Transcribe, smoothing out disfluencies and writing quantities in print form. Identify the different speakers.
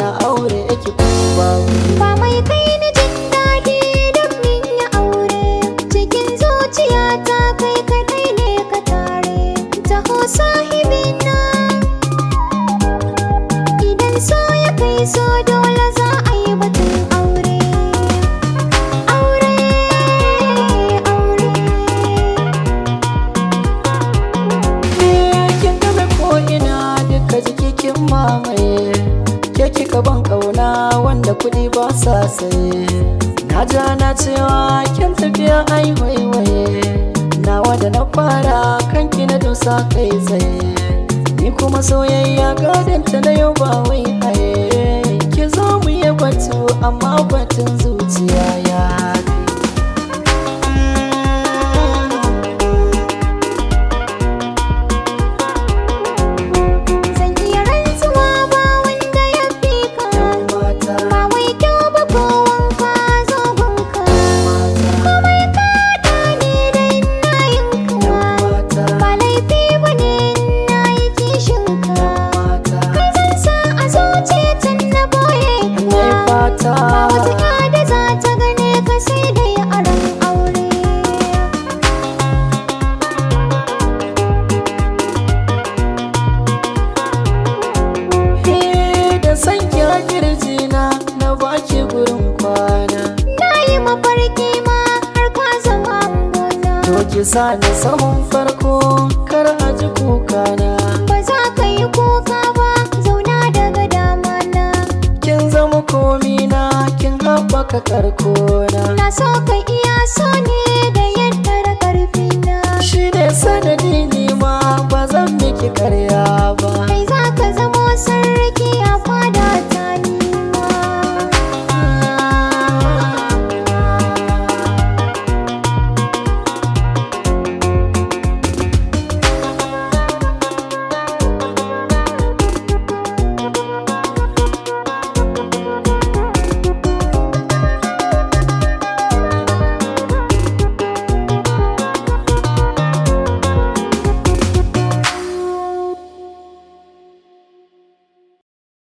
Speaker 1: ina aure yake kuma
Speaker 2: ba mai kai ni jin daɗi don min yi aure. Cikin zuciyata kai kaɗai ne ka tare. Taho sahibina, idan so ya kai so dole za a yi batun aure. Aure, aure.
Speaker 1: kin game ko ina duka jiki kin mamaye. Ke kika ban kauna wanda kuɗi ba sa saye. Na ja na cewa kin tafiya ai waiwaye. Nawa da na fara kanki na dosa kai tsaye. Ni kuma soyayya gadanta na yau ba wai haye. Ki zo mu yi batu amma batun zuciya ya fi.
Speaker 2: Zan iya rantsuwa ba wanda ya fi ka. Ba wai kyau ba ko wanka zogonka. Komai ka ni dai ina yin ka. Ba laifi ba ne na yi kishin ka. Kai zan sa a zuciya tun na boye ka. Ba wata da za ta gane ka sai dai a ran aure.
Speaker 1: Da san kira kirjina na baki gurin kwana.
Speaker 2: Na yi mafarki ma har ka zama gona.
Speaker 1: To ki sa ni sahun farko kar a ji kukana.
Speaker 2: Ba za ka yi kuka ba, zauna daga dama na.
Speaker 1: Kin zama komina kin haɓaka karkona.
Speaker 2: Na so ka iya so ne da yadda da ƙarfi na.
Speaker 1: Shi ne sanadi ni ma ba zan miki karya